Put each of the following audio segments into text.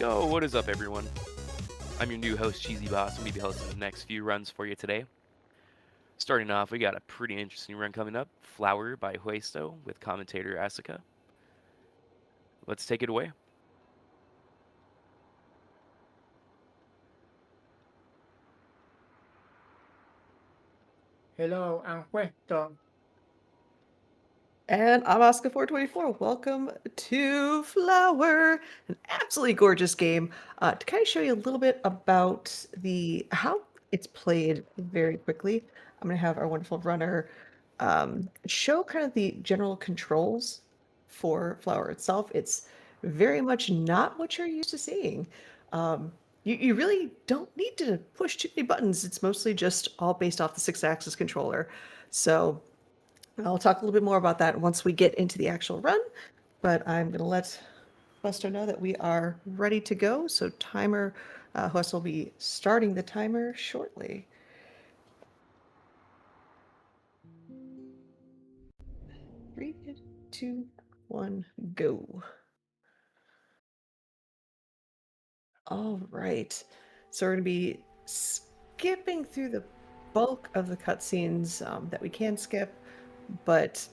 Yo, what is up, everyone? I'm your new host, Cheesy Boss. I'm going to be hosting the next few runs for you today. Starting off, we got a pretty interesting run coming up, Flower by Huesto with commentator Asuka. Let's take it away. Hello, I'm Puesto. And I'm Oscar424. Welcome to Flower, an absolutely gorgeous game. To kind of show you a little bit about the how it's played very quickly, I'm going to have our wonderful runner show kind of the general controls for Flower itself. It's very much not what you're used to seeing. You really don't need to push too many buttons. It's mostly just all based off the 6-axis controller. So I'll talk a little bit more about that once we get into the actual run, but I'm going to let Buster know that we are ready to go. So timer, Huss will be starting the timer shortly. 3, 2, 1, go. All right. So we're going to be skipping through the bulk of the cutscenes that we can skip, but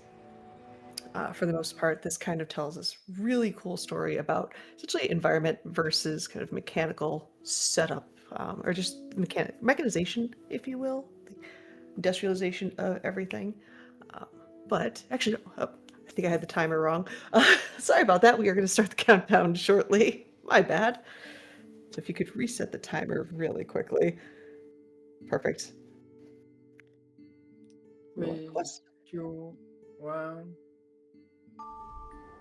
for the most part, this kind of tells us really cool story about essentially environment versus kind of mechanical setup, or just mechanization, if you will, the industrialization of everything. Uh, but actually, I think I had the timer wrong. Sorry about that. We are going to start the countdown shortly. My bad. So if you could reset the timer really quickly. Perfect. Three, two, one.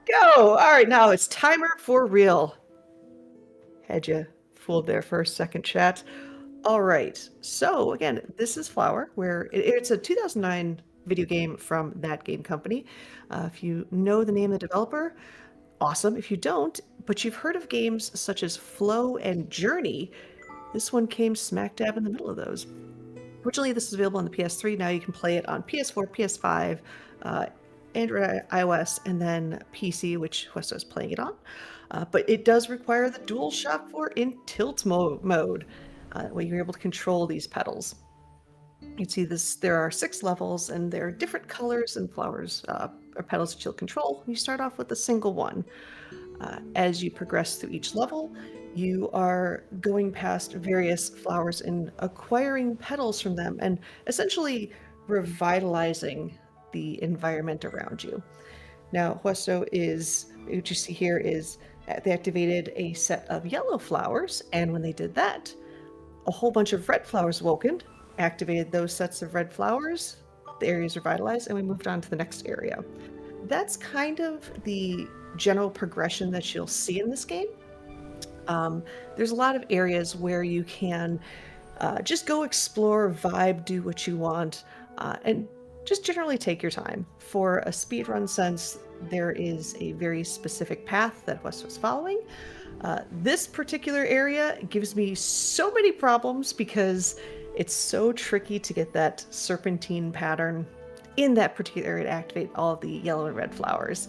Go! All right, now it's timer for real. Had you fooled there for a second, chat. All right. So again, this is Flower, where it's a 2009 video game from That Game Company. If you know the name of the developer, awesome. If you don't, but you've heard of games such as Flow and Journey, this one came smack dab in the middle of those. Originally, this was available on the PS3. Now you can play it on PS4, PS5, Android, iOS, and then PC, which Hueso is playing it on. But it does require the DualShock 4 in tilt mode, where you're able to control these pedals. You can see this. There are 6 levels, and there are different colors and flowers or petals that you'll control. You start off with a single one. As you progress through each level, you are going past various flowers and acquiring petals from them, and essentially revitalizing the environment around you. Now, Hueso is, what you see here is they activated a set of yellow flowers, and when they did that, a whole bunch of red flowers woken, activated those sets of red flowers, the area's revitalized, and we moved on to the next area. That's kind of the general progression that you'll see in this game. There's a lot of areas where you can just go explore, vibe, do what you want, and just generally take your time. For a speedrun sense, there is a very specific path that Wes was following. This particular area gives me so many problems because it's so tricky to get that serpentine pattern in that particular area to activate all of the yellow and red flowers.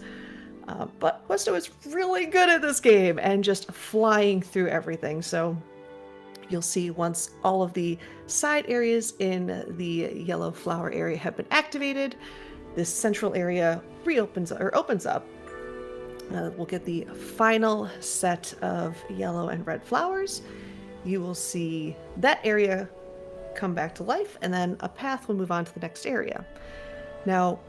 But Westo is really good at this game and just flying through everything. So you'll see once all of the side areas in the yellow flower area have been activated, this central area reopens or opens up. We'll get the final set of yellow and red flowers. You will see that area come back to life, and then a path will move on to the next area. Now,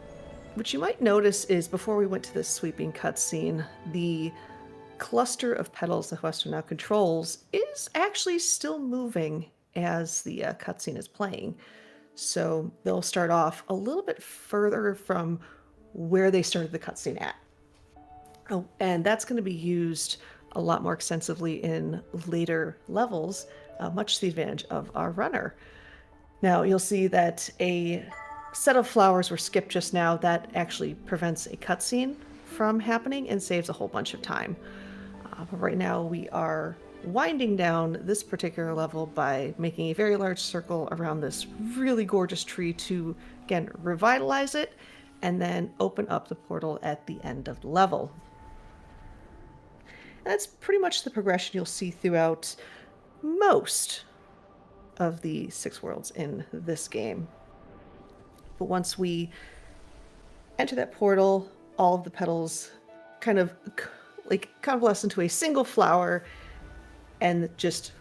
what you might notice is before we went to this sweeping cutscene, the cluster of petals that Western now controls is actually still moving as the cutscene is playing. So they'll start off a little bit further from where they started the cutscene at. Oh, and that's going to be used a lot more extensively in later levels, much to the advantage of our runner. Now you'll see that a set of flowers were skipped just now. That actually prevents a cutscene from happening and saves a whole bunch of time. But right now we are winding down this particular level by making a very large circle around this really gorgeous tree to, again, revitalize it and then open up the portal at the end of the level. That's pretty much the progression you'll see throughout most of the 6 worlds in this game. But once we enter that portal, all of the petals kind of convalesce into a single flower and just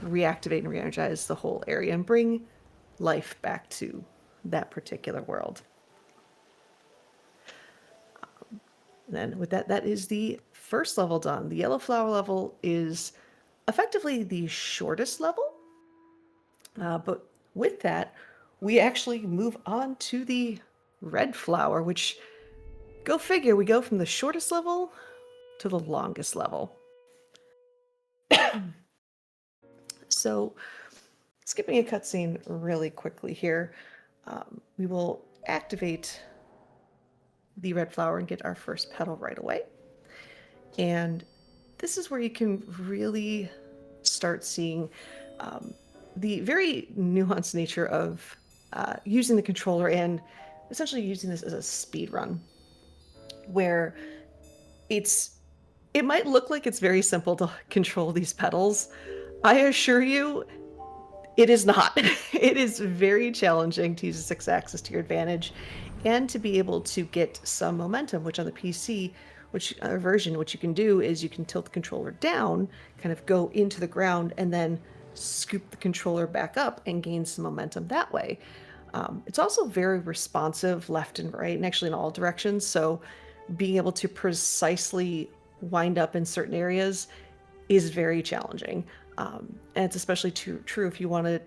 reactivate and re-energize the whole area and bring life back to that particular world. Then with that, that is the first level done. The yellow flower level is effectively the shortest level. But with that, we actually move on to the red flower, which, go figure, we go from the shortest level to the longest level. So, skipping a cutscene really quickly here, we will activate the red flower and get our first petal right away. And this is where you can really start seeing the very nuanced nature of using the controller and essentially using this as a speed run, where it might look like it's very simple to control these petals. I assure you, it is not. It is very challenging to use a 6-axis to your advantage and to be able to get some momentum, which on the PC version, what you can do is you can tilt the controller down, kind of go into the ground, and then scoop the controller back up and gain some momentum that way. It's also very responsive left and right, and actually in all directions. So being able to precisely wind up in certain areas is very challenging. And it's especially true if you want to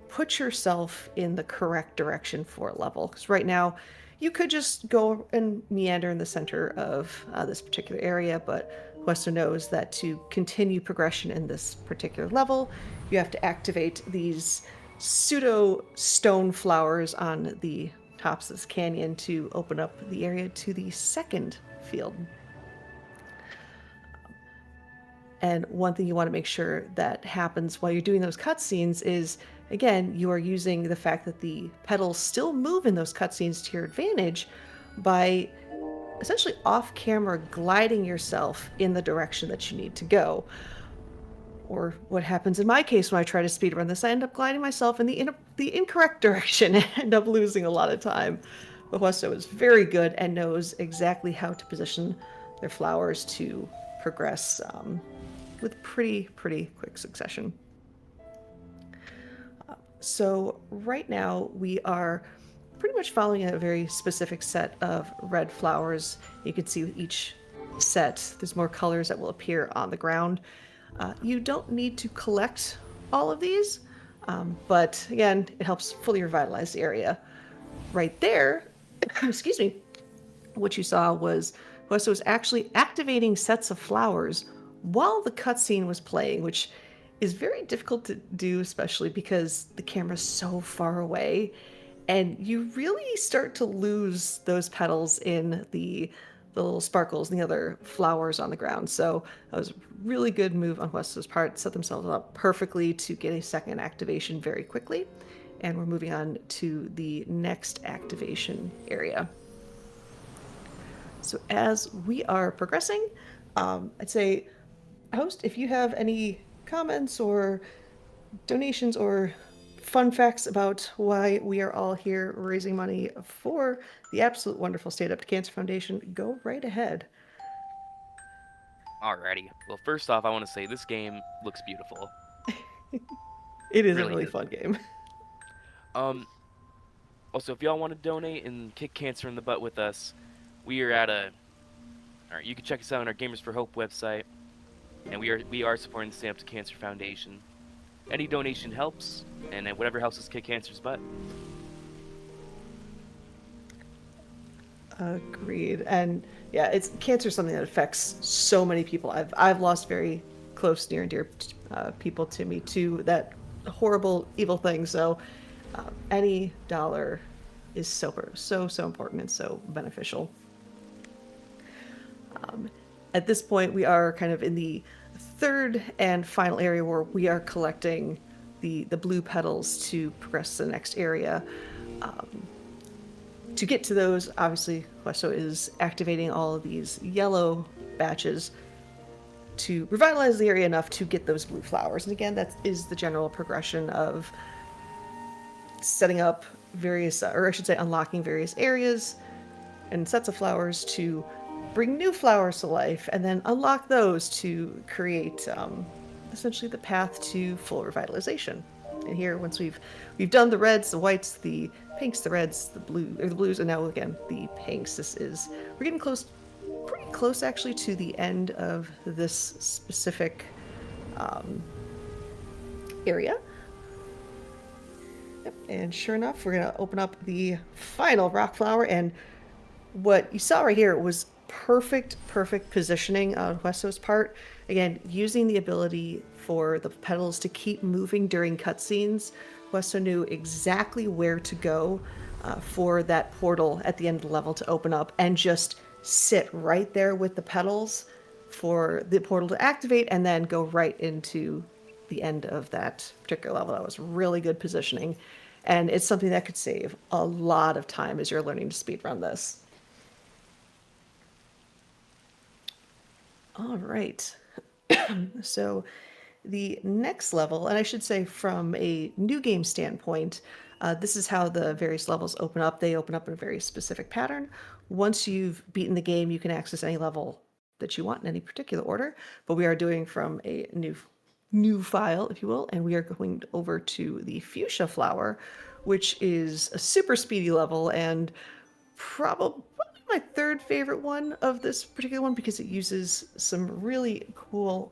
put yourself in the correct direction for a level. Because right now, you could just go and meander in the center of this particular area, but Hueso knows that to continue progression in this particular level, you have to activate these pseudo stone flowers on the tops of this canyon to open up the area to the second field. And one thing you want to make sure that happens while you're doing those cutscenes is, again, you are using the fact that the petals still move in those cutscenes to your advantage by essentially off-camera gliding yourself in the direction that you need to go. Or what happens in my case when I try to speedrun this, I end up gliding myself in the incorrect direction and end up losing a lot of time. But Hueso is very good and knows exactly how to position their flowers to progress with pretty quick succession. So right now we are pretty much following a very specific set of red flowers. You can see with each set, there's more colors that will appear on the ground. You don't need to collect all of these, but again, it helps fully revitalize the area. Right there, excuse me, what you saw was Hueso was actually activating sets of flowers while the cutscene was playing, which is very difficult to do, especially because the camera's so far away, and you really start to lose those petals in the little sparkles and the other flowers on the ground. So that was a really good move on Hueso's part, set themselves up perfectly to get a second activation very quickly. And we're moving on to the next activation area. So as we are progressing, I'd say, host, if you have any comments or donations or fun facts about why we are all here raising money for the absolute wonderful Stand Up to Cancer Foundation, go right ahead. Alrighty. Well, first off, I want to say this game looks beautiful. It is Really a really good. fun game. Also, if y'all want to donate and kick cancer in the butt with us, we are at Alright, you can check us out on our Gamers for Hope website, and we are supporting the Stand Up to Cancer Foundation. Any donation helps, and whatever helps us kick cancer's butt. Agreed. And yeah, it's cancer is something that affects so many people. I've lost very close, near and dear people to me to that horrible, evil thing. So any dollar is so important and so beneficial. At this point, we are kind of in the third and final area where we are collecting the blue petals to progress to the next area. To get to those, obviously, Hueso is activating all of these yellow batches. to revitalize the area enough to get those blue flowers. And again, that is the general progression of setting up various, or I should say unlocking various areas and sets of flowers to bring new flowers to life, and then unlock those to create essentially the path to full revitalization. And here, once we've done the reds, the whites, the pinks, the reds, the blues, and now again the pinks. We're getting pretty close actually to the end of this specific area. Yep. And sure enough, we're gonna open up the final rock flower, and what you saw right here was perfect positioning on Huesto's part. Again, using the ability for the petals to keep moving during cutscenes. Huesto knew exactly where to go for that portal at the end of the level to open up, and just sit right there with the petals for the portal to activate, and then go right into the end of that particular level. That was really good positioning, and it's something that could save a lot of time as you're learning to speedrun this. All right. So the next level, and I should say from a new game standpoint, this is how the various levels open up. They open up in a very specific pattern. Once you've beaten the game, you can access any level that you want in any particular order, but we are doing from a new file, if you will, and we are going over to the fuchsia flower, which is a super speedy level, and probably my third favorite one of this particular one, because it uses some really cool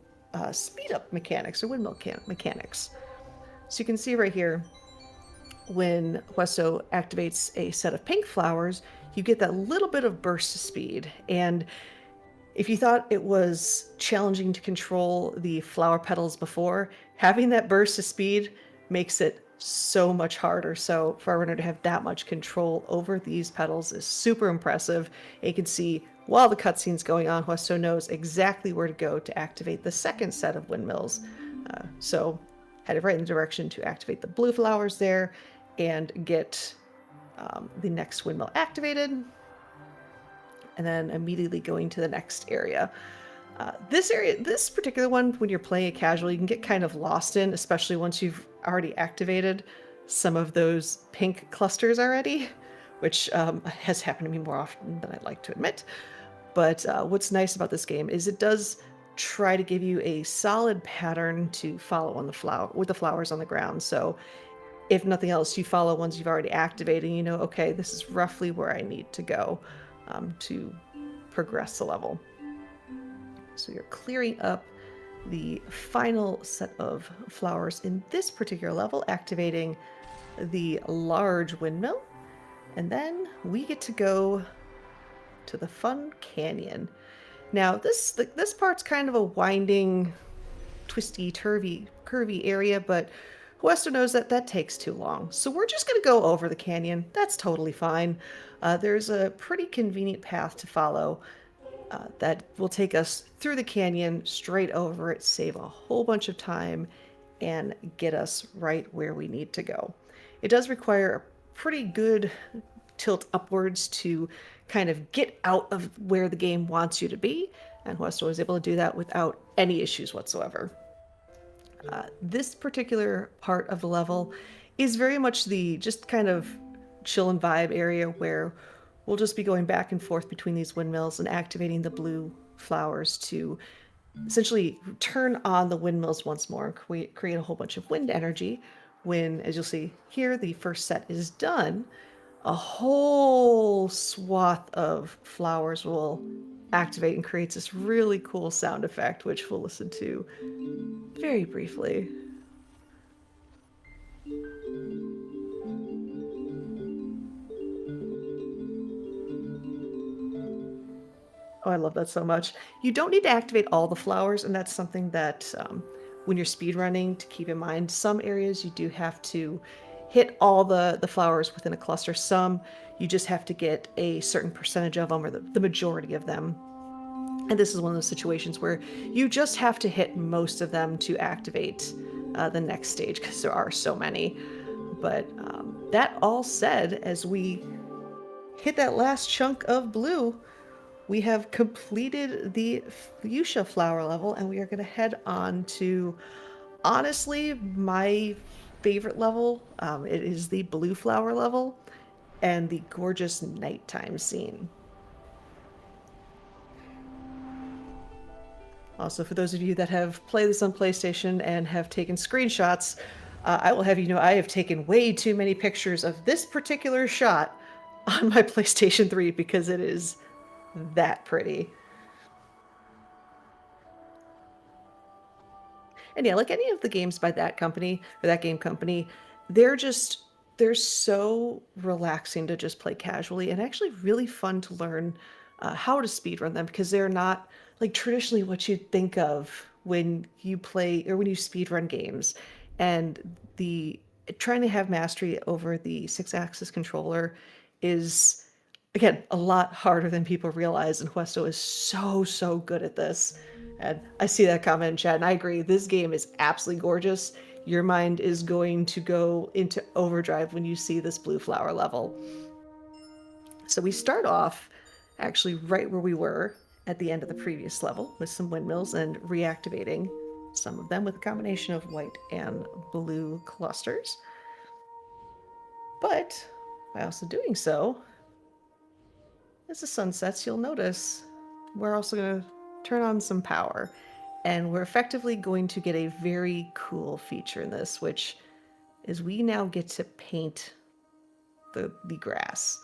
speed up mechanics, or windmill mechanics. So you can see right here, when Huesto activates a set of pink flowers, you get that little bit of burst speed. And if you thought it was challenging to control the flower petals before, having that burst of speed makes it so much harder. So for a runner to have that much control over these petals is super impressive. And you can see while the cutscene's going on, Huesto knows exactly where to go to activate the second set of windmills. So headed right in the direction to activate the blue flowers there and get the next windmill activated, and then immediately going to the next area. This particular one, when you're playing it casually, you can get kind of lost in, especially once you've already activated some of those pink clusters already, which has happened to me more often than I'd like to admit. But what's nice about this game is it does try to give you a solid pattern to follow on with the flowers on the ground. So if nothing else, you follow ones you've already activated, and you know, okay, this is roughly where I need to go to progress the level. So you're clearing up the final set of flowers in this particular level, activating the large windmill, and then we get to go to the fun canyon. Now this part's kind of a winding, twisty, curvy area, but Huesto knows that takes too long, so we're just going to go over the canyon. That's totally fine. There's a pretty convenient path to follow that will take us through the canyon, straight over it, save a whole bunch of time, and get us right where we need to go. It does require a pretty good tilt upwards to kind of get out of where the game wants you to be, and Huesto was able to do that without any issues whatsoever. This particular part of the level is very much the just kind of chill and vibe area where we'll just be going back and forth between these windmills and activating the blue flowers to essentially turn on the windmills once more and create a whole bunch of wind energy. When, as you'll see here, the first set is done, a whole swath of flowers will activate and creates this really cool sound effect, which we'll listen to very briefly. Oh, I love that so much. You don't need to activate all the flowers, and that's something that when you're speedrunning to keep in mind. Some areas you do have to hit all the flowers within a cluster. Some you just have to get a certain percentage of them, or the majority of them. And this is one of those situations where you just have to hit most of them to activate the next stage, because there are so many. But that all said, as we hit that last chunk of blue, we have completed the fuchsia flower level, and we are going to head on to, honestly, my favorite level. It is the blue flower level and the gorgeous nighttime scene. Also, for those of you that have played this on PlayStation and have taken screenshots, I will have you know I have taken way too many pictures of this particular shot on my PlayStation 3 because it is that pretty. And yeah, like any of the games by that company or that game company, they're so relaxing to just play casually and actually really fun to learn how to speedrun them because they're not like traditionally what you'd think of when you play or when you speedrun games. And the trying to have mastery over the 6-axis controller is, again, a lot harder than people realize, and Huesto is so good at this. And I see that comment in chat, and I agree. This game is absolutely gorgeous. Your mind is going to go into overdrive when you see this blue flower level. So we start off actually right where we were at the end of the previous level with some windmills and reactivating some of them with a combination of white and blue clusters. But by also doing so, as the sun sets, you'll notice we're also going to turn on some power. And we're effectively going to get a very cool feature in this, which is we now get to paint the grass.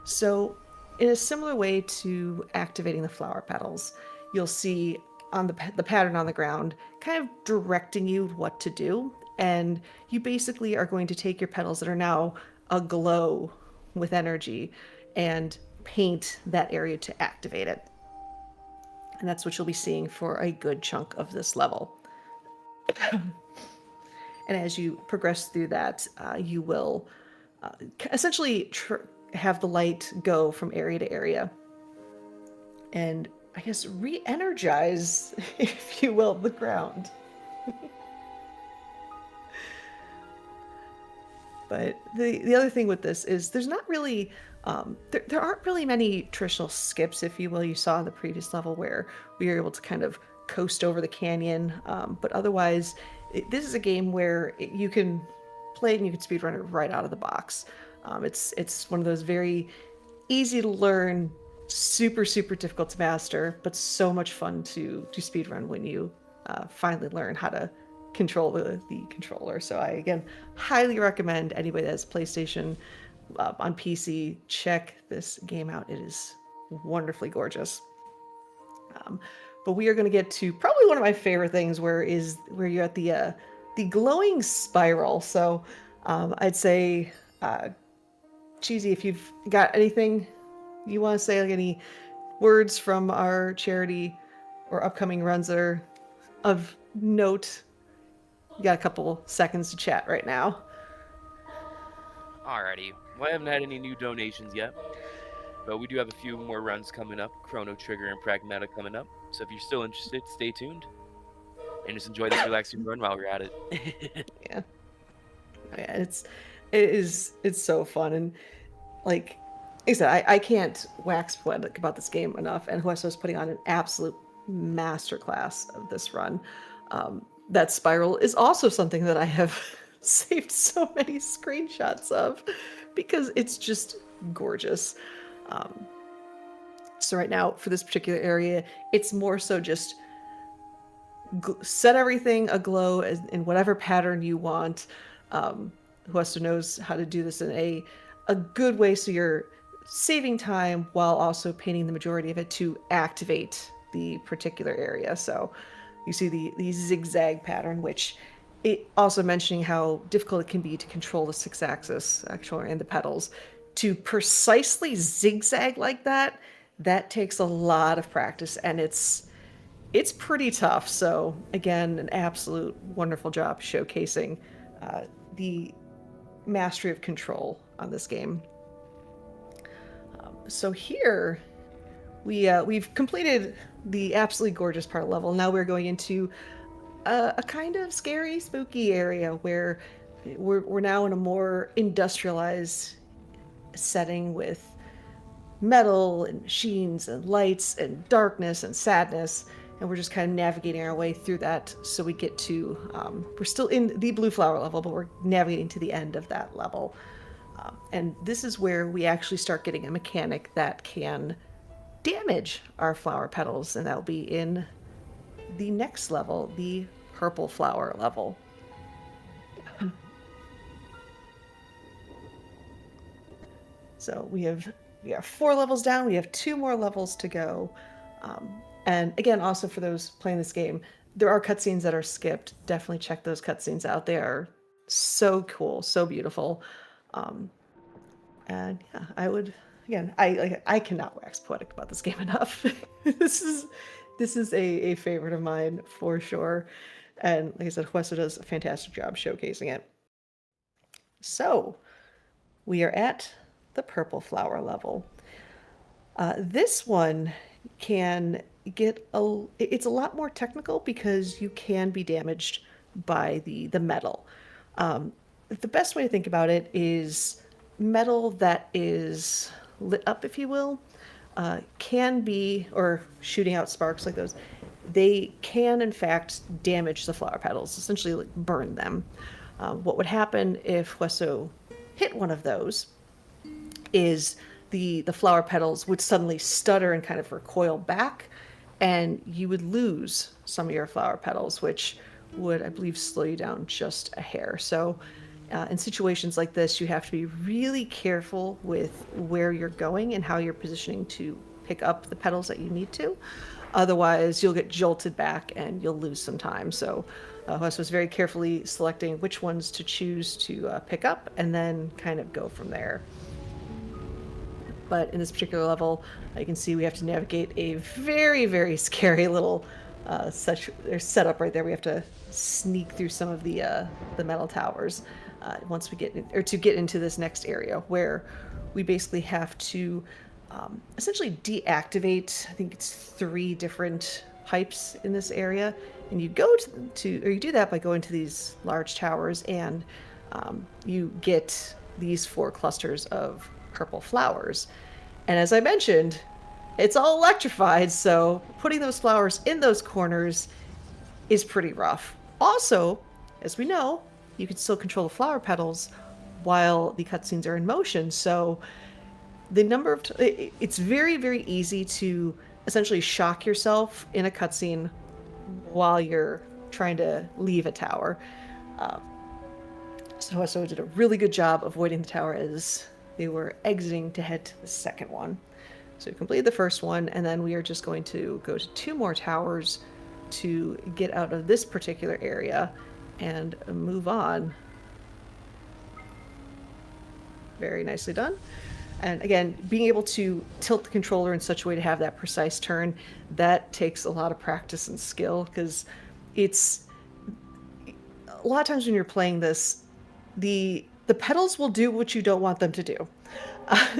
So in a similar way to activating the flower petals, you'll see on the pattern on the ground kind of directing you what to do. And you basically are going to take your petals that are now aglow with energy and paint that area to activate it. And that's what you'll be seeing for a good chunk of this level. And as you progress through that, you will essentially have the light go from area to area. And I guess re-energize, if you will, the ground. But the other thing with this is there's not really, there aren't really many traditional skips, if you will. You saw in the previous level where we were able to kind of coast over the canyon. But otherwise, this is a game where you can play it and you can speedrun it right out of the box. It's one of those very easy to learn, super difficult to master, but so much fun to speedrun when you finally learn how to control the controller. So I again highly recommend anybody that has PlayStation on PC, check this game out. It is wonderfully gorgeous. But we are going to get to probably one of my favorite things, where you're at the glowing spiral. So I'd say, Cheesy, if you've got anything you want to say, like any words from our charity or upcoming runs that are of note, you got a couple seconds to chat right now. Alrighty. Well, I haven't had any new donations yet, but we do have a few more runs coming up. Chrono Trigger and Pragmata coming up. So if you're still interested, stay tuned and just enjoy this relaxing run while we're at it. Yeah, it's so fun. And like I said, I can't wax poetic about this game enough. And Hueso is putting on an absolute masterclass of this run. That spiral is also something that I have saved so many screenshots of because it's just gorgeous. So right now, for this particular area, it's more so just set everything aglow in whatever pattern you want. Hueso knows how to do this in a good way, so you're saving time while also painting the majority of it to activate the particular area. So you see the zigzag pattern, which it also mentioning how difficult it can be to control the 6-axis controller and the pedals. To precisely zigzag like that takes a lot of practice, and it's pretty tough. So again, an absolute wonderful job showcasing the mastery of control on this game. So here we've completed the absolutely gorgeous part level. Now we're going into a kind of scary, spooky area where we're now in a more industrialized setting with metal and machines and lights and darkness and sadness. And we're just kind of navigating our way through that. So we get to, we're still in the blue flower level, but we're navigating to the end of that level. And this is where we actually start getting a mechanic that can damage our flower petals. And that'll be in the next level, the purple flower level. So we have 4 levels down. We have 2 more levels to go. And again, also for those playing this game, there are cutscenes that are skipped. Definitely check those cutscenes out. They are so cool, so beautiful. And yeah, I would, again, I cannot wax poetic about this game enough. This is a favorite of mine for sure. And like I said, Hueso does a fantastic job showcasing it. So we are at the purple flower level. This one can get it's a lot more technical because you can be damaged by the metal. The best way to think about it is metal that is lit up, if you will, can be, or shooting out sparks like those, they can in fact damage the flower petals, essentially like burn them. What would happen if Hueso hit one of those is the flower petals would suddenly stutter and kind of recoil back, and you would lose some of your flower petals, which would, I believe, slow you down just a hair. So in situations like this, you have to be really careful with where you're going and how you're positioning to pick up the petals that you need to. Otherwise, you'll get jolted back and you'll lose some time. So Hueso was very carefully selecting which ones to choose to pick up and then kind of go from there. But in this particular level, you can see we have to navigate a very, very scary little setup right there. We have to sneak through some of the metal towers once we get to get into this next area, where we basically have to essentially deactivate, I think it's 3 different pipes in this area. And you go or you do that by going to these large towers, and you get these 4 clusters of purple flowers. And as I mentioned, it's all electrified, so putting those flowers in those corners is pretty rough. Also, as we know, you can still control the flower petals while the cutscenes are in motion. So the number of it's very, very easy to essentially shock yourself in a cutscene while you're trying to leave a tower. So Hueso did a really good job avoiding the tower as they were exiting to head to the second one. So we completed the first one, and then we are just going to go to 2 more towers to get out of this particular area and move on. Very nicely done. And again, being able to tilt the controller in such a way to have that precise turn, that takes a lot of practice and skill, because it's a lot of times when you're playing this, the pedals will do what you don't want them to do.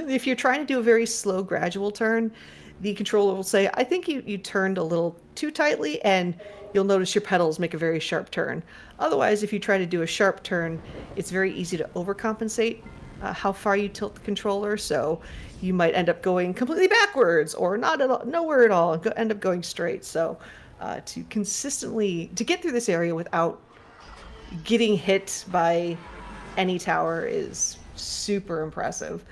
If you're trying to do a very slow, gradual turn, the controller will say, I think you turned a little too tightly, and you'll notice your pedals make a very sharp turn. Otherwise, if you try to do a sharp turn, it's very easy to overcompensate how far you tilt the controller. So you might end up going completely backwards, or not at all, nowhere at all, and end up going straight. So to get through this area without getting hit by any tower is super impressive.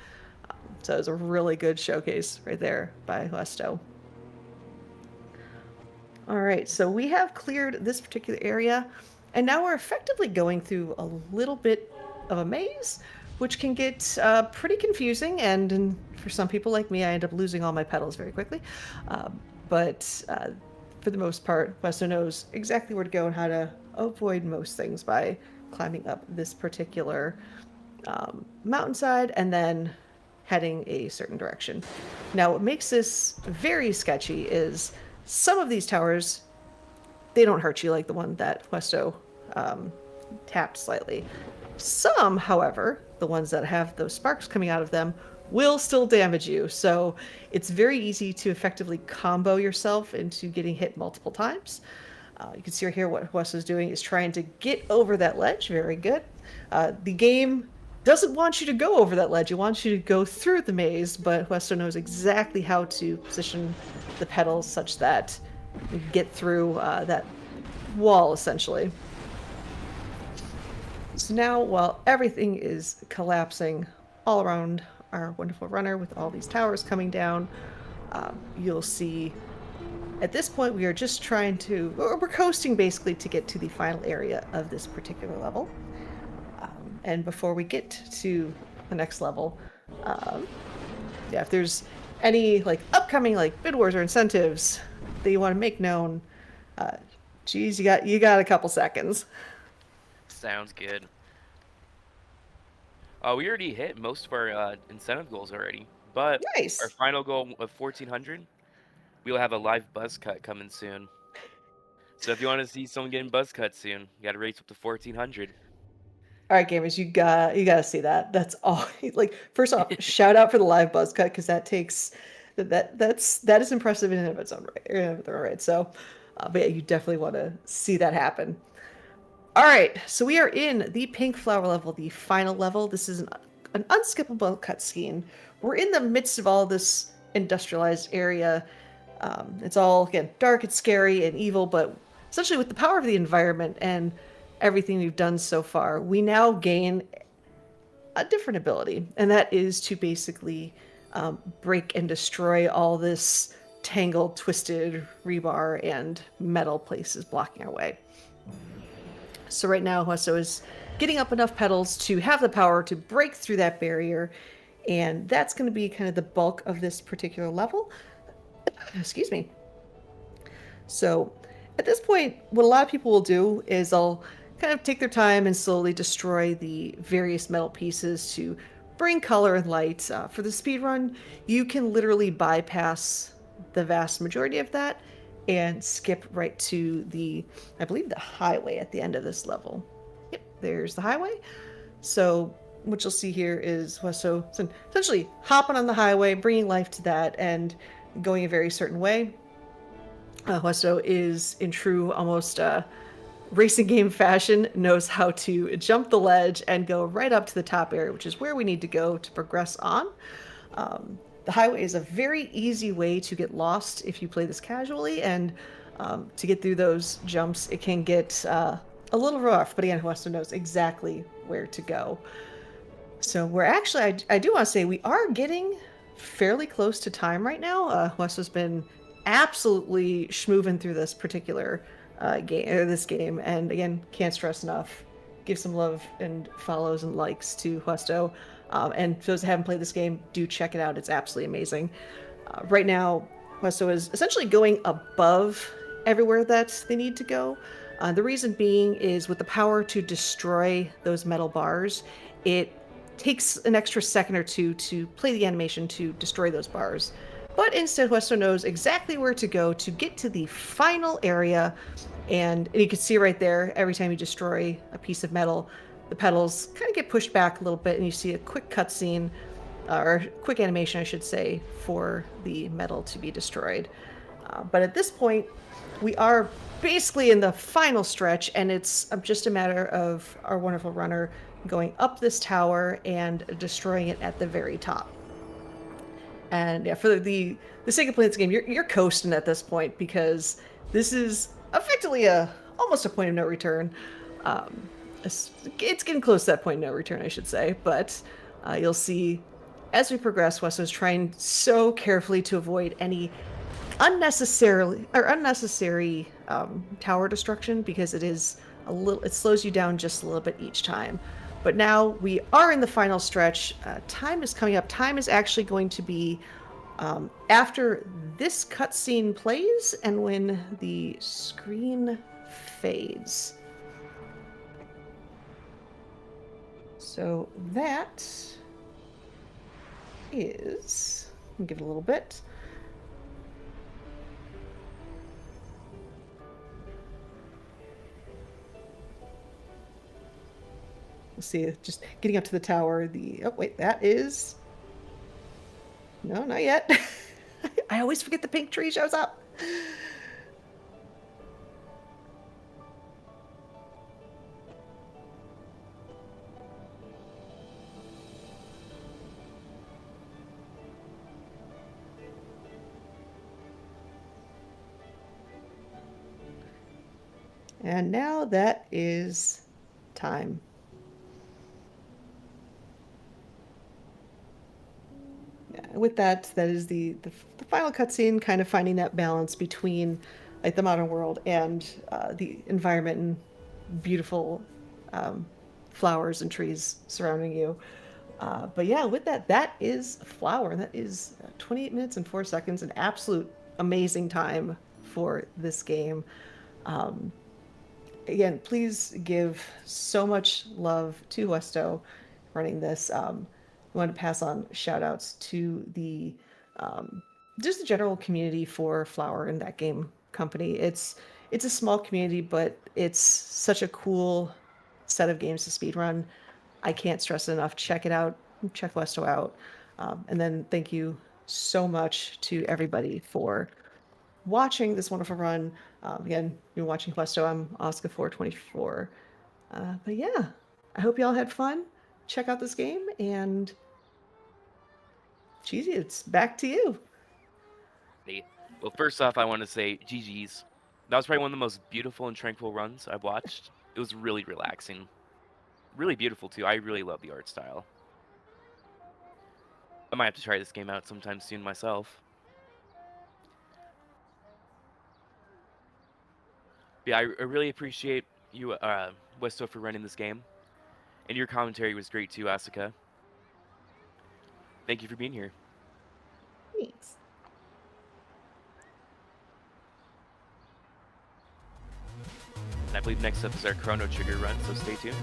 So it was a really good showcase right there by Hueso. All right, so we have cleared this particular area, and now we're effectively going through a little bit of a maze, which can get pretty confusing, and for some people like me, I end up losing all my petals very quickly. But for the most part, Hueso knows exactly where to go and how to avoid most things by climbing up this particular mountainside and then heading a certain direction. Now, what makes this very sketchy is some of these towers, they don't hurt you like the one that Hueso tapped slightly. Some, however, the ones that have those sparks coming out of them, will still damage you. So it's very easy to effectively combo yourself into getting hit multiple times. You can see right here what Hueso is doing is trying to get over that ledge. Very good. The game doesn't want you to go over that ledge. It wants you to go through the maze, but Huesto knows exactly how to position the petals such that you can get through that wall, essentially. So now, while everything is collapsing all around our wonderful runner with all these towers coming down, you'll see at this point we are just trying to, we're coasting basically to get to the final area of this particular level. And before we get to the next level, yeah, if there's any like upcoming like bid wars or incentives that you want to make known, geez, you got a couple seconds. Sounds good. We already hit most of our incentive goals already, but Nice. our final goal of 1,400, we'll have a live buzz cut coming soon. So if you want to see someone getting buzz cut soon, you got to race up to 1,400. All right, gamers, you gotta see that. That's all. Like, first off, shout out for the live buzz cut because that is impressive in and of its own right. So, but yeah, you definitely want to see that happen. All right, so we are in the pink flower level, the final level. This is an unskippable cutscene. We're in the midst of all this industrialized area. It's all again dark, it's scary and evil, but essentially with the power of the environment and everything we've done so far, we now gain a different ability, and that is to basically break and destroy all this tangled, twisted rebar and metal places blocking our way. So right now, Hueso is getting up enough petals to have the power to break through that barrier, and that's going to be kind of the bulk of this particular level. Excuse me. So at this point, what a lot of people will do is they'll kind of take their time and slowly destroy the various metal pieces to bring color and light. For the speed run, you can literally bypass the vast majority of that and skip right to I believe the highway at the end of this level. Yep, there's the highway. So what you'll see here is Hueso essentially hopping on the highway, bringing life to that, and going a very certain way. Hueso is in true almost racing game fashion, knows how to jump the ledge and go right up to the top area, which is where we need to go to progress on. The highway is a very easy way to get lost if you play this casually, and to get through those jumps, it can get a little rough, but again, Hueso knows exactly where to go. So we're actually, I do want to say, we are getting fairly close to time right now. Hueso's been absolutely schmooving through this particular this game, and again, can't stress enough, give some love and follows and likes to Hueso. And for those that haven't played this game, do check it out. It's absolutely amazing. Right now, Hueso is essentially going above everywhere that they need to go. The reason being is with the power to destroy those metal bars, it takes an extra second or two to play the animation to destroy those bars. But instead, Hueso knows exactly where to go to get to the final area. And you can see right there, every time you destroy a piece of metal, the petals kind of get pushed back a little bit, and you see a quick cutscene, or quick animation, I should say, for the metal to be destroyed. But at this point, we are basically in the final stretch, and it's just a matter of our wonderful runner going up this tower and destroying it at the very top. And yeah, for the sake of playing this game, you're coasting at this point, because this is effectively almost a point of no return. It's getting close to that point of no return, I should say. But you'll see as we progress, Hueso's trying so carefully to avoid any unnecessary tower destruction, because it slows you down just a little bit each time. But now we are in the final stretch. Time is coming up. Time is actually going to be after this cutscene plays and when the screen fades. So that is, let me give it a little bit. Let's see, just getting up to the tower, oh wait, that is, no, not yet. I always forget the pink tree shows up. And now that is time. Yeah, with that, that is the final cutscene, kind of finding that balance between like the modern world and the environment and beautiful flowers and trees surrounding you. But yeah, with that, that is Flower. That is 28 minutes and 4 seconds, an absolute amazing time for this game. Again, please give so much love to Westo running this. I want to pass on shout outs to the just the general community for Flower and that game company. It's a small community, but it's such a cool set of games to speedrun. I can't stress it enough. Check it out. Check Westo out. And then thank you so much to everybody for watching this wonderful run. Again, you're watching Questo. I'm Oscar424. But yeah, I hope you all had fun. Check out this game, and Cheesy, it's back to you. Hey, well, first off, I want to say GG's. That was probably one of the most beautiful and tranquil runs I've watched. It was really relaxing. Really beautiful, too. I really love the art style. I might have to try this game out sometime soon myself. Yeah, I really appreciate you, Westo, for running this game. And your commentary was great, too, Asuka. Thank you for being here. Thanks. And I believe next up is our Chrono Trigger run, so stay tuned.